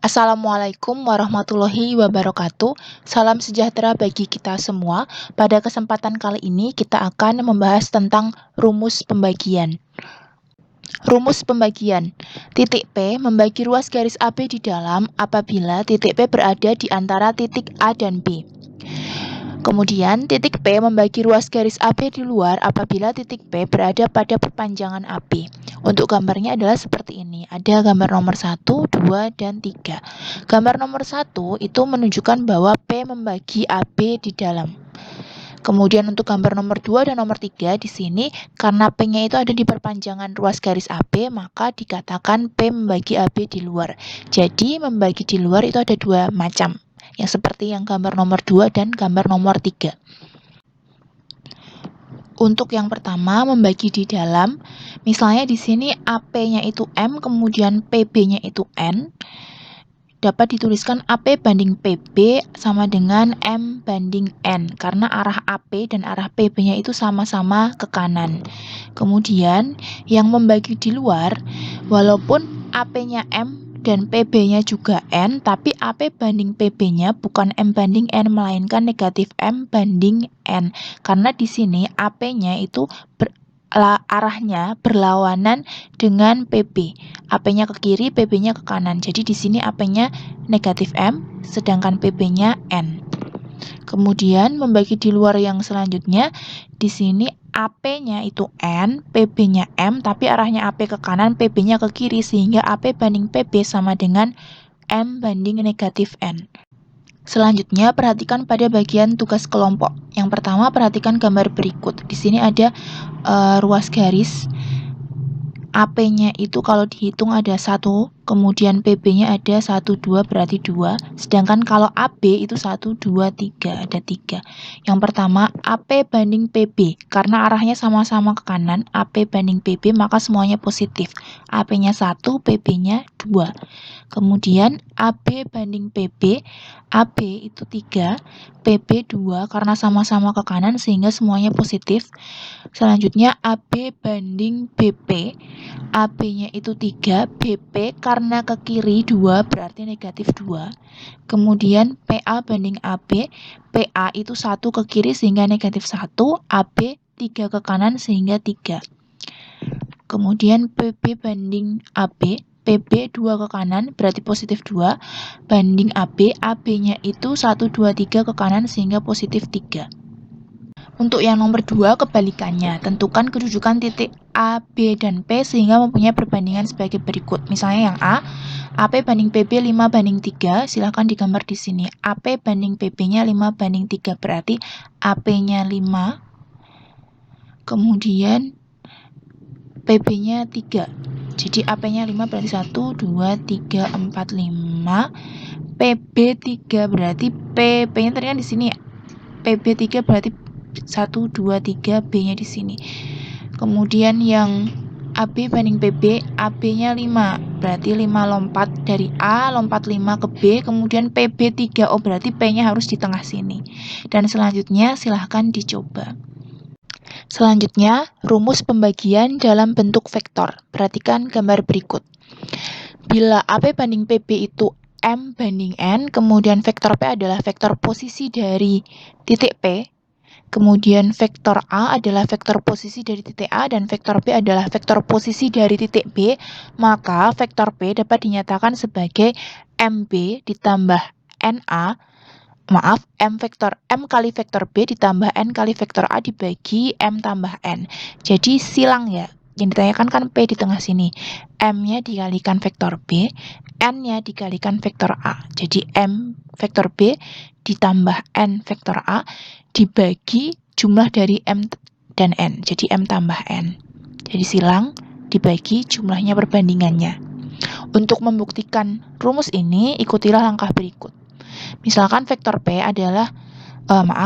Assalamualaikum warahmatullahi wabarakatuh. Salam sejahtera bagi kita semua. Pada kesempatan kali ini kita akan membahas tentang rumus pembagian. Rumus pembagian. Titik P membagi ruas garis AB di dalam apabila titik P berada di antara titik A dan B. Kemudian, titik P membagi ruas garis AB di luar apabila titik P berada pada perpanjangan AB. Untuk gambarnya adalah seperti ini. Ada gambar nomor 1, 2, dan 3. Gambar nomor 1 itu menunjukkan bahwa P membagi AB di dalam. Kemudian untuk gambar nomor 2 dan nomor 3 di sini, karena P-nya itu ada di perpanjangan ruas garis AB, maka dikatakan P membagi AB di luar. Jadi, membagi di luar itu ada dua macam. Yang seperti yang gambar nomor 2 dan gambar nomor 3. Untuk yang pertama, membagi di dalam, misalnya di sini AP-nya itu M, kemudian PB-nya itu N, dapat dituliskan AP banding PB sama dengan M banding N, karena arah AP dan arah PB-nya itu sama-sama ke kanan. Kemudian, yang membagi di luar, walaupun AP-nya M dan PB-nya juga N, tapi AP banding PB-nya bukan M banding N, melainkan negatif M banding N. Karena di sini AP-nya itu arahnya berlawanan dengan PB. AP-nya ke kiri, PB-nya ke kanan. Jadi di sini AP-nya negatif M, sedangkan PB-nya N. Kemudian membagi di luar yang selanjutnya, di sini AP-nya itu N, PB-nya M, tapi arahnya AP ke kanan, PB-nya ke kiri, sehingga AP banding PB sama dengan M banding negatif N. Selanjutnya, perhatikan pada bagian tugas kelompok. Yang pertama, perhatikan gambar berikut. Di sini ada ruas garis. AP-nya itu kalau dihitung ada 1, kemudian PB-nya ada 1, 2, berarti 2. Sedangkan kalau AB itu 1, 2, 3, ada 3. Yang pertama, AP banding PB. Karena arahnya sama-sama ke kanan, AP banding PB, maka semuanya positif. AP-nya 1, PB-nya 2. Kemudian AB banding PB, AB itu 3, PB 2 karena sama-sama ke kanan sehingga semuanya positif. Selanjutnya AB banding BP, AB-nya itu 3, BP karena ke kiri 2 berarti negatif 2. Kemudian PA banding AB, PA itu 1 ke kiri sehingga negatif 1, AB 3 ke kanan sehingga 3. Kemudian PB banding AB, PB 2 ke kanan berarti positif 2, banding AB, AB-nya itu 1, 2, 3 ke kanan sehingga positif 3. Untuk yang nomor 2 kebalikannya, tentukan kedudukan titik A, B, dan P sehingga mempunyai perbandingan sebagai berikut. Misalnya yang A, AP banding PB 5 banding 3, silahkan digambar di sini. AP banding PB-nya 5 banding 3, berarti AP-nya 5, kemudian PB-nya 3. Jadi AP-nya 5 berarti 1, 2, 3, 4, 5. PB 3 berarti PP-nya tadi kan di sini. PB 3 berarti 1, 2, 3, B-nya di sini. Kemudian yang AB banding PB, AB-nya 5. Berarti 5 lompat dari A, lompat 5 ke B, kemudian PB 3. Oh, berarti P-nya harus di tengah sini. Dan selanjutnya silahkan dicoba. Selanjutnya, rumus pembagian dalam bentuk vektor. Perhatikan gambar berikut. Bila AP banding PB itu M banding N, kemudian vektor P adalah vektor posisi dari titik P, kemudian vektor A adalah vektor posisi dari titik A, dan vektor B adalah vektor posisi dari titik B, maka vektor P dapat dinyatakan sebagai MB ditambah NA, M kali vektor B ditambah N kali vektor A dibagi M tambah N. Jadi silang ya. Yang ditanyakan kan P di tengah sini. M-nya dikalikan vektor B, N-nya dikalikan vektor A. Jadi M vektor B ditambah N vektor A dibagi jumlah dari M dan N. Jadi M tambah N. Jadi silang dibagi jumlahnya perbandingannya. Untuk membuktikan rumus ini, ikutilah langkah berikut. Misalkan vektor P adalah,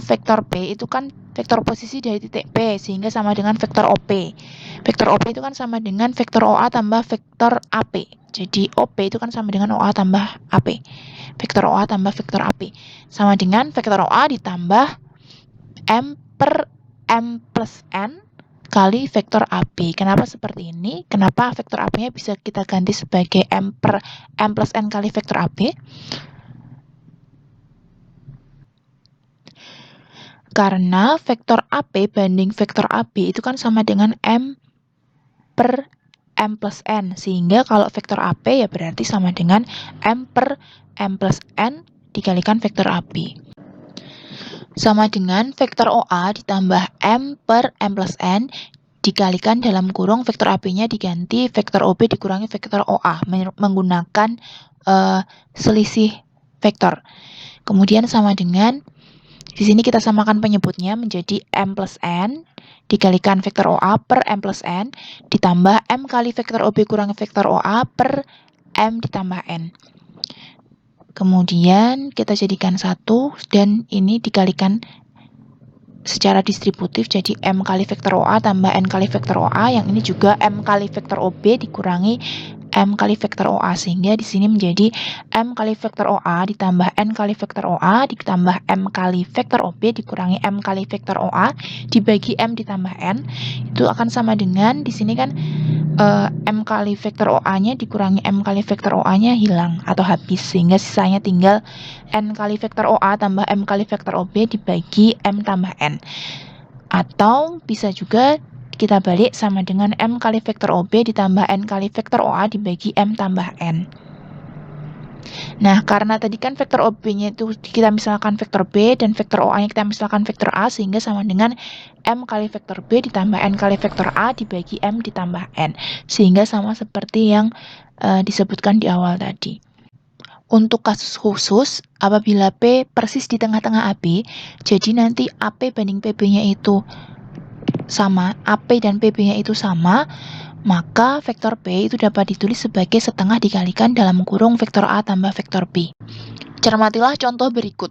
vektor P itu kan vektor posisi dari titik P, sehingga sama dengan vektor OP. Vektor OP itu kan sama dengan vektor OA tambah vektor AP. Jadi OP itu kan sama dengan OA tambah AP. Vektor OA tambah vektor AP. Sama dengan vektor OA ditambah M per M plus N kali vektor AB. Kenapa seperti ini? Kenapa vektor AB-nya bisa kita ganti sebagai M per M plus N kali vektor AB? Karena vektor AP banding vektor AB itu kan sama dengan M per M plus N. Sehingga kalau vektor AP ya berarti sama dengan M per M plus N dikalikan vektor AB. Sama dengan vektor OA ditambah M per M plus N dikalikan dalam kurung vektor AB-nya diganti vektor OB dikurangi vektor OA menggunakan selisih vektor. Kemudian sama dengan di sini kita samakan penyebutnya menjadi M plus N dikalikan vektor OA per M plus N ditambah M kali vektor OB kurangi vektor OA per M ditambah N. Kemudian kita jadikan 1 dan ini dikalikan secara distributif jadi M kali vektor OA tambah N kali vektor OA, yang ini juga M kali vektor OB dikurangi M kali vektor OA, sehingga di sini menjadi M kali vektor OA ditambah N kali vektor OA ditambah M kali vektor OB dikurangi M kali vektor OA dibagi M ditambah N, itu akan sama dengan di sini kan M kali vektor OA-nya dikurangi M kali vektor OA-nya hilang atau habis, sehingga sisanya tinggal N kali vektor OA tambah M kali vektor OB dibagi M tambah N. Atau bisa juga kita balik sama dengan M kali vektor OB ditambah N kali vektor OA dibagi M tambah N. Nah, karena tadi kan vektor OB-nya itu kita misalkan vektor B dan vektor OA-nya kita misalkan vektor A, sehingga sama dengan M kali vektor B ditambah N kali vektor A dibagi M ditambah N. Sehingga sama seperti yang disebutkan di awal tadi. Untuk kasus khusus, apabila P persis di tengah-tengah AB, jadi nanti AP banding PB-nya itu sama, AP dan PB-nya itu sama, maka vektor P itu dapat ditulis sebagai setengah dikalikan dalam kurung vektor A tambah vektor B. Cermatilah contoh berikut.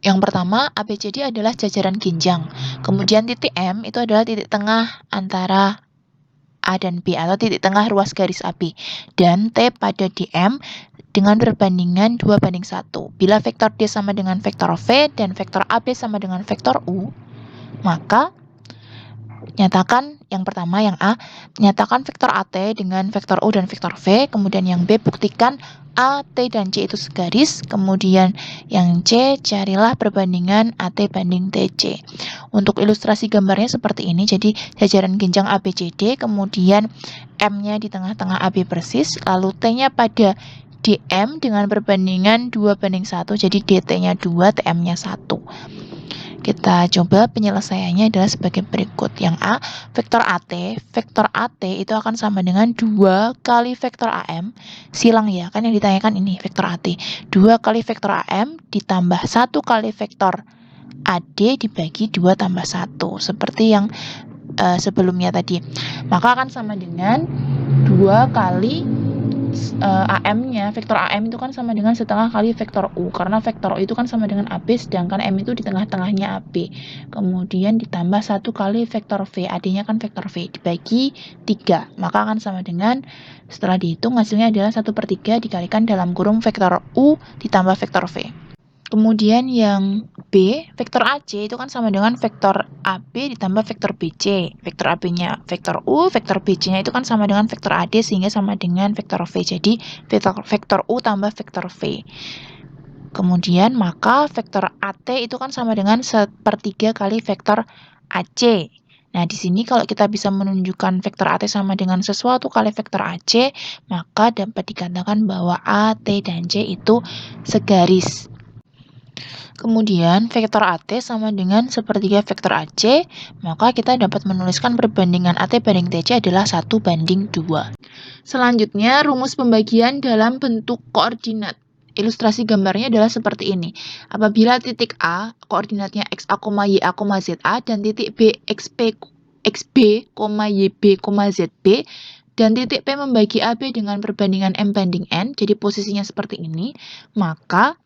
Yang pertama, ABCD adalah jajaran ginjang. Kemudian titik M itu adalah titik tengah antara A dan B atau titik tengah ruas garis AB. Dan T pada DM dengan perbandingan 2:1. Bila vektor D sama dengan vektor V dan vektor AB sama dengan vektor U, maka nyatakan yang pertama yang A, nyatakan vektor AT dengan vektor U dan vektor V, kemudian yang B buktikan A, T, dan C itu segaris, kemudian yang C carilah perbandingan AT banding TC. Untuk ilustrasi gambarnya seperti ini, jadi jajaran ginjang ABCD, kemudian M-nya di tengah-tengah AB persis, lalu T-nya pada DM dengan perbandingan 2:1, jadi DT-nya 2, TM-nya 1. Kita coba penyelesaiannya adalah sebagai berikut. Yang A, vektor AT itu akan sama dengan 2 kali vektor AM, silang ya, kan yang ditanyakan ini vektor AT, 2 kali vektor AM ditambah 1 kali vektor AD dibagi 2 tambah 1, seperti yang sebelumnya tadi. Maka akan sama dengan 2 kali AM-nya, vektor AM itu kan sama dengan setengah kali vektor U, karena vektor U itu kan sama dengan AB, sedangkan M itu di tengah-tengahnya AB. Kemudian ditambah 1 kali vektor V, AD-nya kan vektor V, dibagi 3, maka akan sama dengan, setelah dihitung hasilnya adalah 1/3 dikalikan dalam kurung vektor U ditambah vektor V. Kemudian yang B, vektor AC itu kan sama dengan vektor AB ditambah vektor BC. Vektor AB-nya vektor U, vektor BC-nya itu kan sama dengan vektor AD, sehingga sama dengan vektor V. Jadi vektor U tambah vektor V. Kemudian maka vektor AT itu kan sama dengan 1/3 kali vektor AC. Nah, di sini kalau kita bisa menunjukkan vektor AT sama dengan sesuatu kali vektor AC, maka dapat dikatakan bahwa A, T, dan C itu segaris. Kemudian vektor AT sama dengan 1/3 vektor AC, maka kita dapat menuliskan perbandingan AT banding TC adalah 1:2. Selanjutnya, rumus pembagian dalam bentuk koordinat. Ilustrasi gambarnya adalah seperti ini. Apabila titik A, koordinatnya XA, YA, ZA, dan titik B, XB, YB, ZB, dan titik P membagi AB dengan perbandingan M banding N, jadi posisinya seperti ini, maka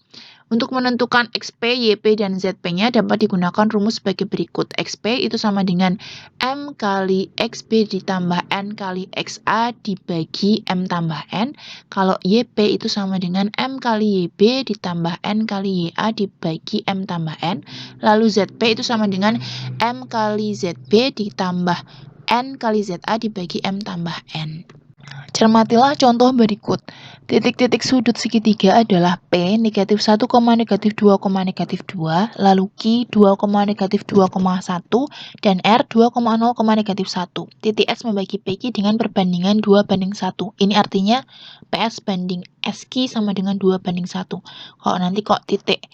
untuk menentukan XP, YP, dan ZP-nya dapat digunakan rumus sebagai berikut. XP itu sama dengan M kali XB ditambah N kali XA dibagi M tambah N. Kalau YP itu sama dengan M kali YB ditambah N kali YA dibagi M tambah N. Lalu ZP itu sama dengan M kali ZB ditambah N kali ZA dibagi M tambah N. Cermatilah contoh berikut. Titik-titik sudut segitiga adalah P negatif 1, negatif 2, negatif 2, lalu Q 2, negatif 2,1, dan R 2,0, negatif 1. Titik S membagi PQ dengan perbandingan 2 banding 1. Ini artinya PS banding SQ sama dengan 2 banding 1. Kalau nanti kok titik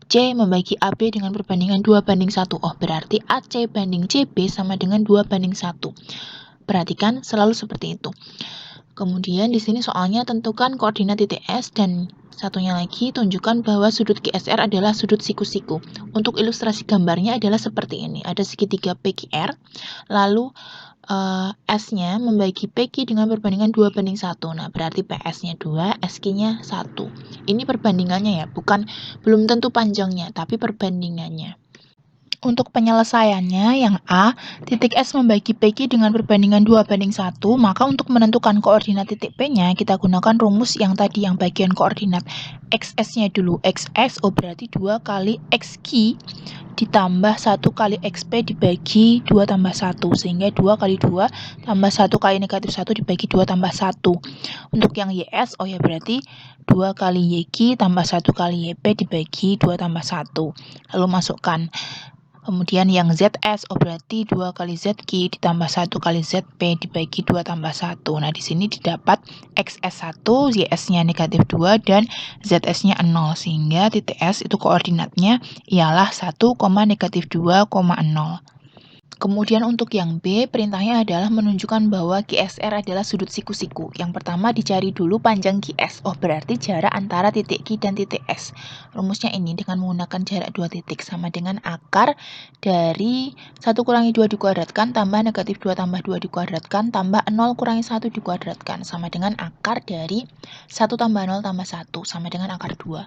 C membagi AB dengan perbandingan 2 banding 1. Oh, berarti AC banding CB sama dengan 2 banding 1. Perhatikan selalu seperti itu. Kemudian di sini soalnya tentukan koordinat titik S dan satunya lagi tunjukkan bahwa sudut QSR adalah sudut siku-siku. Untuk ilustrasi gambarnya adalah seperti ini. Ada segitiga PQR, lalu S-nya membagi PQ dengan perbandingan 2 banding 1. Nah, berarti PS-nya 2, SQ-nya 1. Ini perbandingannya ya, belum tentu panjangnya, tapi perbandingannya. Untuk penyelesaiannya, yang A, titik S membagi PQ dengan perbandingan 2 banding 1, maka untuk menentukan koordinat titik P-nya, kita gunakan rumus yang tadi, yang bagian koordinat. XS-nya dulu, XS, berarti 2 kali XQ ditambah 1 kali XP dibagi 2 tambah 1, sehingga 2 kali 2 tambah 1 kali negatif 1 dibagi 2 tambah 1. Untuk yang YS, ya berarti 2 kali YQ tambah 1 kali YP dibagi 2 tambah 1. Lalu masukkan. Kemudian yang ZS, berarti 2 kali ZQ ditambah 1 kali ZP dibagi 2 tambah 1. Nah, di sini didapat XS1, YS-nya negatif 2, dan ZS-nya 0. Sehingga titik S itu koordinatnya ialah 1, negatif 2,0. Kemudian untuk yang B, perintahnya adalah menunjukkan bahwa QSR adalah sudut siku-siku. Yang pertama dicari dulu panjang QS. Berarti jarak antara titik Q dan titik S. Rumusnya ini dengan menggunakan jarak 2 titik sama dengan akar dari 1 kurangi 2 dikuadratkan tambah negatif 2 tambah 2 dikuadratkan tambah 0 kurangi 1 dikuadratkan sama dengan akar dari 1 tambah 0 tambah 1 sama dengan akar 2.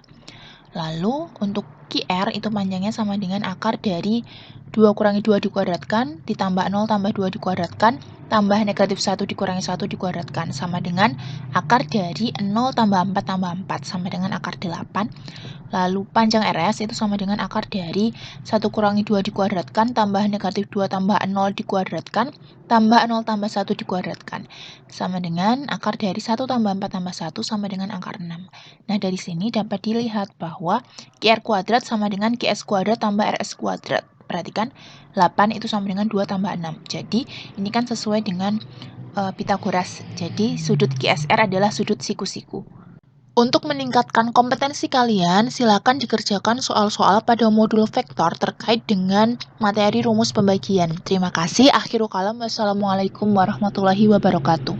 Lalu untuk QR itu panjangnya sama dengan akar dari 2 kurangi 2 dikuadratkan ditambah 0 tambah 2 dikuadratkan tambah negatif 1 dikurangi 1 dikuadratkan sama dengan akar dari 0 tambah 4 tambah 4 sama dengan akar 8. Lalu panjang RS itu sama dengan akar dari 1 kurangi 2 dikuadratkan tambah negatif 2 tambah 0 dikuadratkan tambah 0 tambah 1 dikuadratkan sama dengan akar dari 1 tambah 4 tambah 1 sama dengan akar 6. Nah, dari sini dapat dilihat bahwa QR kuadrat sama dengan QS kuadrat tambah RS kuadrat. Perhatikan, 8 itu sama dengan 2 tambah 6. Jadi, ini kan sesuai dengan Pitagoras. Jadi, sudut QSR adalah sudut siku-siku. Untuk meningkatkan kompetensi kalian, silakan dikerjakan soal-soal pada modul vektor terkait dengan materi rumus pembagian. Terima kasih. Akhirul kalam. Wassalamualaikum warahmatullahi wabarakatuh.